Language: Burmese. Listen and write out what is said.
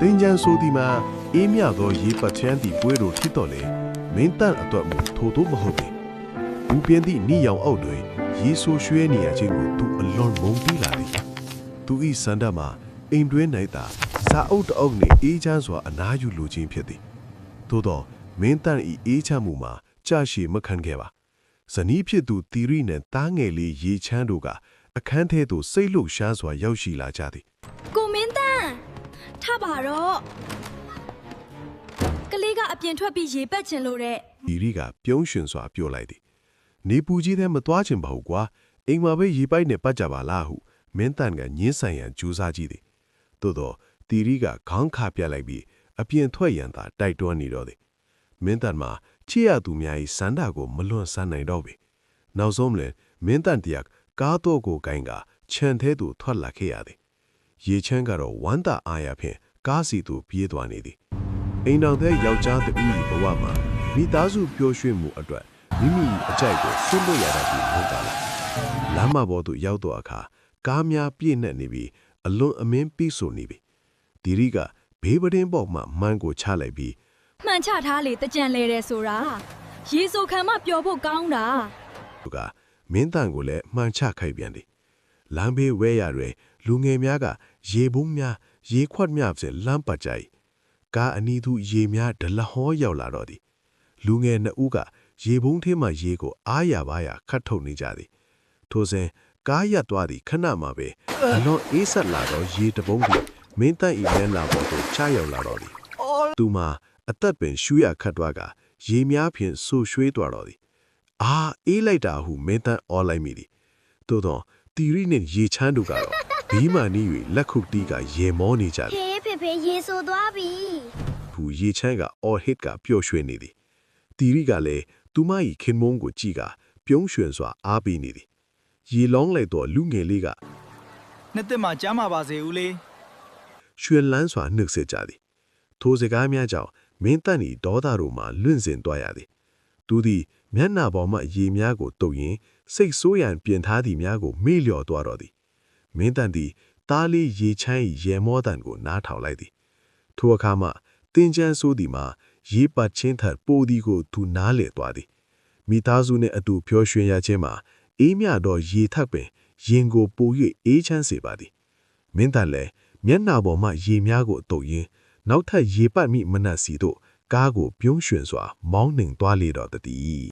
တင်းချမ်းဆိုဒီမှာအေးမြသောရေပတ်ချမ်းတီပွဲတို့ထိတော်လေမင်းတန်အတွက်မူထိုးတော့မဟုတ်ဘူးဘူးပြင်းသည့်နီရောင်အောက်တွင်ရေဆိုရွှဲနေရခြင်းကိုသူအလွန်မုန်းတီးလာသည်သူ၏စန္ဒမှာအိမ်တွင်း၌သာစာအုပ်တအုပ်နှင့်အေးချမ်းစွာအနားယူလိုခြင်းဖြစ်သည်သို့သောမင်းတန်၏အေးချမ်းမှုမှာကြာရှည်မခံခဲ့ပါဇနီးဖြစ်သူတီရီနှင့်တားငယ်လေးရေချမ်းတို့ကအခန်းထဲသို့စိတ်လှုပ်ရှားစွာရောက်ရှိလာကြသည် ကိုမင်းတန်ထပါတော့ကလေးကအပြင်ထွက်ပြီးရေပက်ချင်လို့တဲ့ တီရီကပြုံးရွှင်စွာပြောလိုက်သည်နေပူကြီးထဲမသွားချင်ပါဘူးကွာအိမ်မှာပဲရေပိုက်နဲ့ပတ်ကြပါလားဟုမင်းတန်ကညင်းဆန်ရန်ကြိုးစားကြည့်သည်သို့သောတီရီကခေါင်းခါပြလိုက်ပြီးအပြင်ထွက်ရန်သာတိုက်တွန်းနေတော့သည်မင်းတန်မှာချစ်ရသူများ၏စန္ဒကိုမလွန်ဆန်းနိုင်တော့ပေနောက်ဆုံးလည်းမင်းတန်တယောက်ကားတော့ကိုကိုင်းကခြံထဲသို့ထွက်လာခဲ့ရသည်ရေချမ်းကတော့ဝမ်းသာအားရဖြင့်ကားစီသို့ပြေးသွားနေသည်အိမ်တော်တဲ့ယောက်ျားတူ၏ဘဝမှာမိသားစုပျော်ရွှင်မှုအတွက်မိမိအကြိုက်ကိုဆွတ်လွတ်ရတာပြီးဟုတ်ပါလားလမ်းမပေါ်သို့ရောက်တော့အခါကားများပြည့်နှက်နေပြီးအလွန်အမင်းပြီးဆိုနေပြီဒီရီကဘေးပတင်းပေါ်မှမှန်ကိုချလိုက်ပြီး မှန်ချထားလေတကြံလေတယ်ဆိုတာရေဆိုခံမှပျော်ဖို့ကောင်းတာ သူကမင်းတန်ကိုလည်းမှန်ချခိုက်ပြန်သည်လမ်းဘေးဝဲရတွင်လူငယ်များကရေပုံးများရေခွက်များဖြင့်လမ်းပတ်ကြ၏ကားအနီးသို့ရေများဒလဟောရောက်လာတော့သည်လူငယ်နှစ်ဦးကရေပုံးထဲမှရေကိုအားရပါးရခတ်ထုတ်နေကြသည်ထိုစဉ်ကားရပ်သွားသည့်ခဏမှပဲအလွန်အေးဆက်လာသောရေတပုံးသည်မင်းတန်၏လမ်းလာပေါ်သို့ချရောက်လာတော့သည်သူမှာအသက်ပင်ရှူရခတ်သွားကရေများဖြင့်ဆူရွှေးသွားတော့သည်အာအေးလိုက်တာဟုမင်းတန်အော်လိုက်မိသည်သို့သောတီရီနှင့်ရေချမ်းတို့ကတော့ဘီးမာနီ၍လက်ခုပ်တီးကရေမောနေကြသည် ဖေဖေရေဆိုသွားပြီ ဟုရေချမ်းကအော်ဟစ်ကပျော်ရွှင်နေသည်တီရီကလည်းသူမ၏ခင်မုန်းကိုကြည့်ကပြုံးရွှင်စွာအားပေးနေသည်ရေလောင်းလိုက်သောလူငယ်လေးက နှစ်သက်မှာကြားမှာပါစေဦးလေး ရွှင်လန်းစွာနှုတ်ဆက်ကြသည်ထိုစကားများကြောင့်မင်းတန်၏ဒေါသတို့မှလွင့်စင်သွားရသည်သူသည်မျက်နှာပေါ်မှရေများကိုတုပ်ရင်းစိတ်ဆိုးရန်ပြင်ထားသည့်များကိုမေ့လျော့သွားတော့သည်မင်းတန်သည်တားလေးရေချမ်း၏ရေမောတန်ကိုနားထောင်လိုက်သည်ထိုအခါမှတင်းချမ်းဆိုးသည်မှာရေပတ်ချင်းထပ်ပိုသည်ကိုသူနားလေသွားသည်မိသားစုနှင့်အတူပျော်ရွှင်ရခြင်းမှာအေးမြတော့ရေထပ်ပင်ရင်ကိုပို၍အေးချမ်းစေပါသည်မင်းတန်လည်းမျက်နှာပေါ်မှရေများကိုတုပ်ရင်းနောက်ထပ်ရေပတ်မိမနက်စီတို့ကားကိုပြုံးရွှင်စွာမောင်းနှင်သွားလေတော့သည်